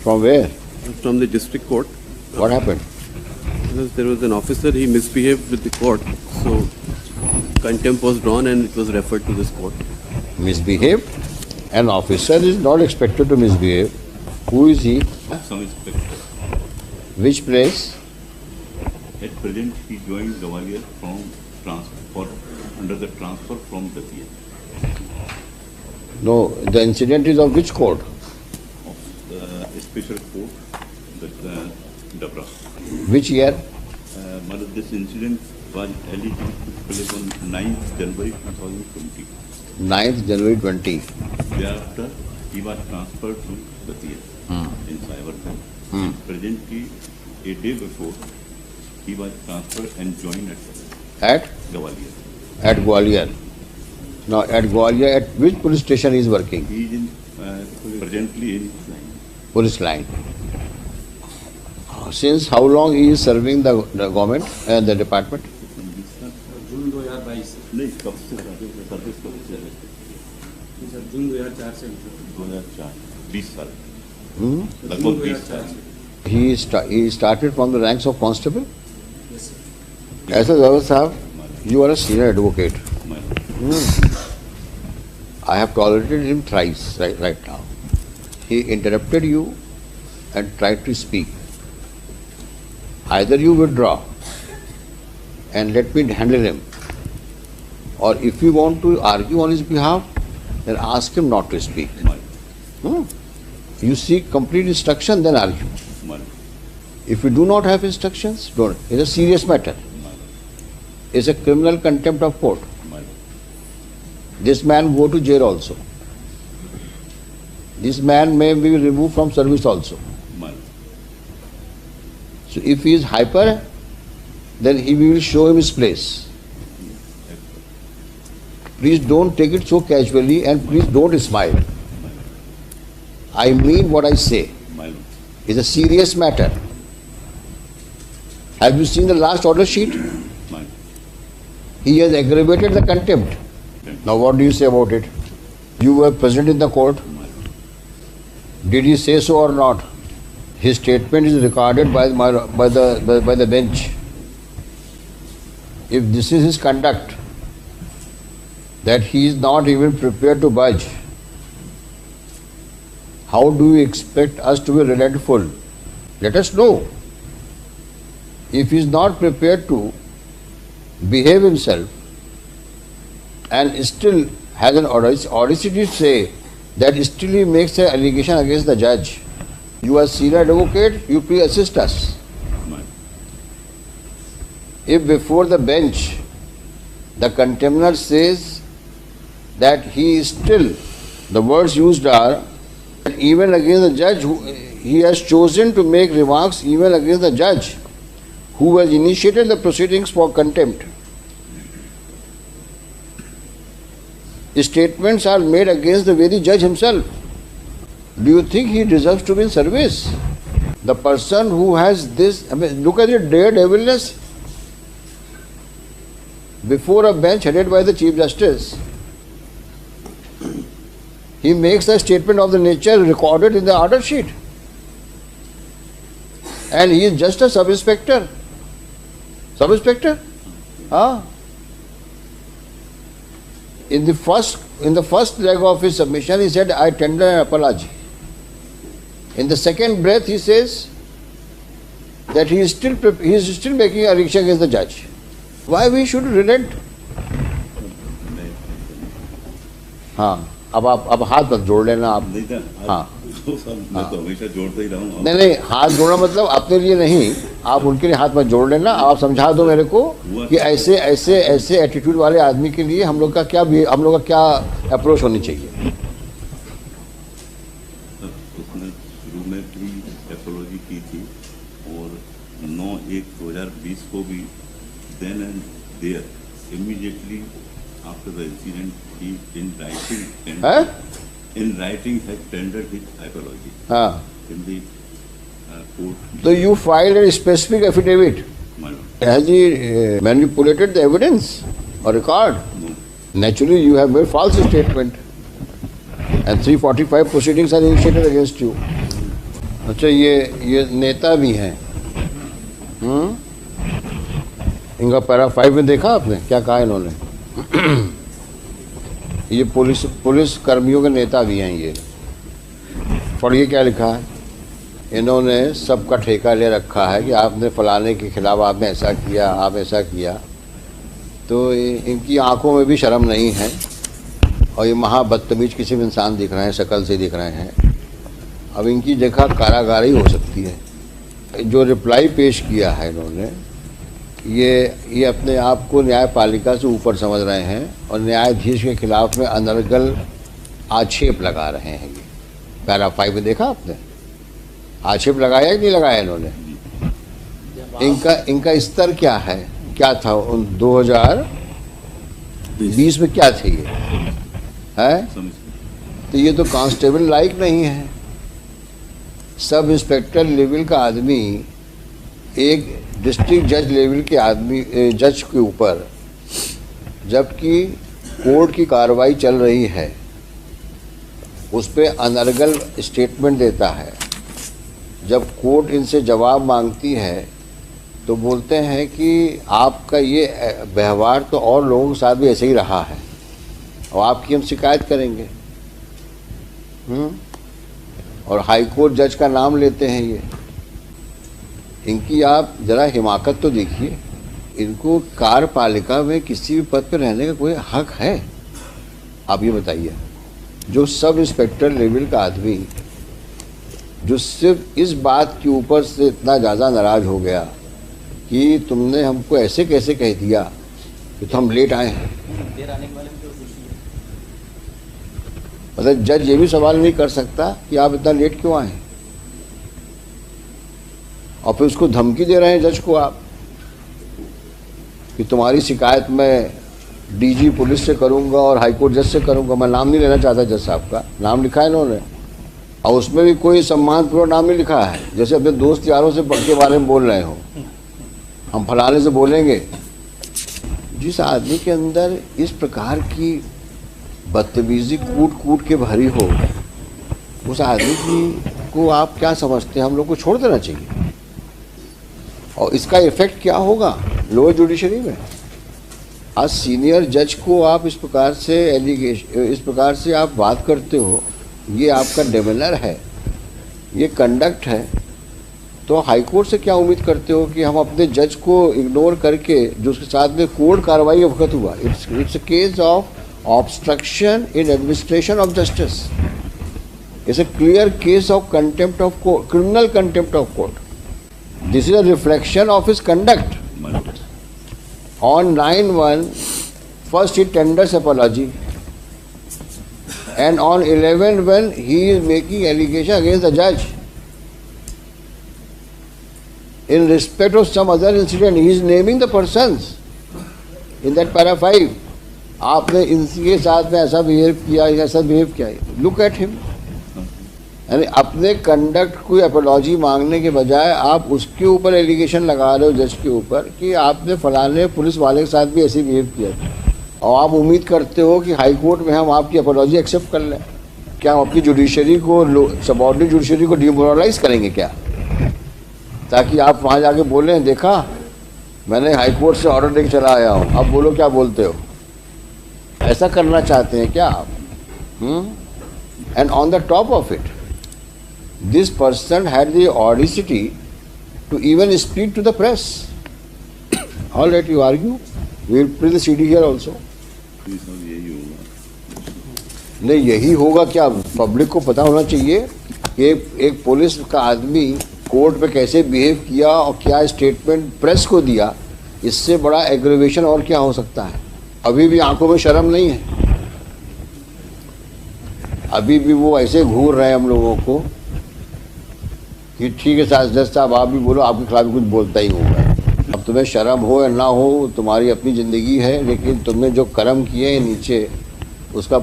From where? From the district court. What happened? Because there was an officer, he misbehaved with the court, so contempt was drawn and it was referred to this court. Misbehaved? An officer is not expected to misbehave. Who is he? Some inspector. Which place? At present, he joined Gawalior from transfer, under the transfer from Datia, No, the incident is of which court? of the special court, the Dabra. Which year? This incident was alleged to take place on 9th January 2020. 9th January 20. Thereafter, he was transferred to Datia in Cybercell. Presently, a day before, he was transferred and joined At? Gawalior. At Gwalior. Now at Gwalior, at which police station he is working? He is in, presently in Police line. Since how long he is serving the government and the department? जून 2022 नहीं कब से service कब से है? Sir जून 2004 से 2004 20 साल Hmm? लगभग 20 साल He started from the ranks of constable? Yes, sir. As a Zawar Sahab, you are a senior advocate. I have tolerated him thrice right now. He interrupted you and tried to speak. Either you withdraw and let me handle him, or if you want to argue on his behalf, then ask him not to speak. You seek complete instruction, then argue. If you do not have instructions, don't. It's a serious matter. It's a criminal contempt of court. This man go to jail also. This man may be removed from service also. So if he is hyper, then he will show him his place. Please don't take it so casually and please don't smile. I mean what I say. It's a serious matter. Have you seen the last order sheet? He has aggravated the contempt. Now what do you say about it? You were present in the court. Did he say so or not? His statement is recorded by the bench. If this is his conduct, that he is not even prepared to budge, how do you expect us to be relentful? Let us know. If he is not prepared to behave himself and still has an audacity to say that still he makes an allegation against the judge, you are senior advocate, you please assist us. If before the bench the contender says that he is still, the words used are, even against the judge, he has chosen to make remarks even against the judge who has initiated the proceedings for contempt. Statements are made against the very judge himself. Do you think he deserves to be in service? The person who has this, look at the daredevilness before a bench headed by the Chief Justice. He makes a statement of the nature recorded in the order sheet. And he is just a sub-inspector. Sub-inspector? In the first leg of his submission, he said, I tender an apology. In the second breath, he says that he is still making allegation against the judge. Why we should relent? अब हाथ मत जोड़ लेना आप. मैं तो हमेशा जोड़ता ही रहा हूँ. नहीं, हाथ जोड़ना मतलब अपने लिए नहीं, आप उनके लिए हाथ मत जोड़ लेना. आप समझा दो मेरे को कि ऐसे एटीट्यूड वाले आदमी के लिए हम लोग का क्या अप्रोच होनी चाहिए. उसने शुरू में भी एपोलॉजी की थी और 9/1/2020 को भी then and there immediately after the incident he in writing has tendered his apology in the court. So you filed a specific affidavit. Has he manipulated the evidence or record? No. Naturally, you have made false statement, and 345 proceedings are initiated against you. अच्छा, ये नेता भी हैं। इनका para 5 में देखा आपने क्या कहा इन्होंने? ये पुलिस कर्मियों के नेता भी हैं ये। पढ़िए क्या लिखा है इन्होंने। सबका ठेका ले रखा है कि आपने फलाने के खिलाफ आपने ऐसा किया, आप ऐसा किया। तो इनकी आंखों में भी शर्म नहीं है और ये महा बदतमीज किसी भी इंसान दिख रहे हैं, शक्ल से दिख रहे हैं। अब इनकी जगह कारागारी हो सकती है। जो रिप्लाई पेश किया है इन्होंने, ये अपने आप को न्यायपालिका से ऊपर समझ रहे हैं और न्यायाधीश के खिलाफ में अनर्गल आक्षेप लगा रहे हैं। ये पैरा 5 में देखा आपने? आक्षेप लगाया कि नहीं लगाया इन्होंने? इनका स्तर क्या है, क्या था 2020 में, क्या थे ये है? तो ये तो कांस्टेबल लायक नहीं है। सब इंस्पेक्टर लेवल का आदमी एक डिस्ट्रिक्ट जज लेवल के आदमी जज के ऊपर, जबकि कोर्ट की कार्रवाई चल रही है, उस पर अनर्गल स्टेटमेंट देता है। जब कोर्ट इनसे जवाब मांगती है तो बोलते हैं कि आपका ये व्यवहार तो और लोगों के साथ भी ऐसे ही रहा है और आपकी हम शिकायत करेंगे। और हाई कोर्ट जज का नाम लेते हैं ये। इनकी आप ज़रा हिमाकत तो देखिए। इनको कार्यपालिका में किसी भी पद पर रहने का कोई हक है? आप ये बताइए। जो सब इंस्पेक्टर लेवल का आदमी जो सिर्फ इस बात के ऊपर से इतना ज़्यादा नाराज़ हो गया कि तुमने हमको ऐसे कैसे कह दिया कि तो हम लेट आए हैं। मतलब जज ये भी सवाल नहीं कर सकता कि आप इतना लेट क्यों आए, और फिर उसको धमकी दे रहे हैं जज को आप कि तुम्हारी शिकायत मैं डीजी पुलिस से करूंगा और हाईकोर्ट जज से करूंगा। मैं नाम नहीं लेना चाहता जज साहब का, नाम लिखा है इन्होंने, और उसमें भी कोई सम्मानपूर्वक नाम नहीं लिखा है, जैसे अपने दोस्त यारों से के बारे में बोल रहे हो, हम फलाने से बोलेंगे। जिस आदमी के अंदर इस प्रकार की बदतमीजी कूट के भरी हो, उस आदमी को आप क्या समझते हैं? हम लोग को छोड़ देना चाहिए। और इसका इफेक्ट क्या होगा लोअर जुडिशरी में? आज सीनियर जज को आप इस प्रकार से आप बात करते हो, ये आपका डेमेनर है, ये कंडक्ट है। तो हाई कोर्ट से क्या उम्मीद करते हो कि हम अपने जज को इग्नोर करके, जो उसके साथ में कोर्ट कार्रवाई का वक्त हुआ, it's a case of obstruction in administration of justice. It's a clear case of contempt of court, criminal contempt of court. This is a reflection of his conduct. On 9/1, first he tenders apology, and on 11/1 he is making allegation against the judge in respect of some other incident. He is naming the persons in that para 5. आपने इनके साथ में ऐसा behave किया, look at him. यानी अपने conduct को apology मांगने के बजाय आप उसके ऊपर एलिगेशन लगा रहे हो जज के ऊपर कि आपने फलाने पुलिस वाले के साथ भी ऐसे बिहेव किया, और आप उम्मीद करते हो कि हाई कोर्ट में हम आपकी अपॉलॉजी एक्सेप्ट कर लें। क्या हम अपनी जुडिशरी को, सबऑर्डिनेट जुडिशरी को डिमोरलाइज करेंगे क्या, ताकि आप वहाँ जाके बोलें देखा मैंने हाई कोर्ट से ऑर्डर लेके चला आया हूँ, अब बोलो क्या बोलते हो? ऐसा करना चाहते हैं क्या आप? And on the top of it, this person had the audacity to even speak to the press. All right, you argue, we will play the CD here also. नहीं, यही होगा क्या? पब्लिक को पता होना चाहिए कि एक पुलिस का आदमी कोर्ट पे कैसे बिहेव किया और क्या स्टेटमेंट प्रेस को दिया। इससे बड़ा एग्रीवेशन और क्या हो सकता है? अभी भी आंखों में शर्म नहीं है, अभी भी वो ऐसे घूर रहे हैं हम लोगों को कि ठीक है जज साहब आप भी बोलो, आपके खिलाफ कुछ बोलता ही होगा। अब तुम्हें शर्म हो या ना हो, तुम्हारी अपनी ज़िंदगी है, लेकिन तुमने जो कर्म किए हैं नीचे, उसका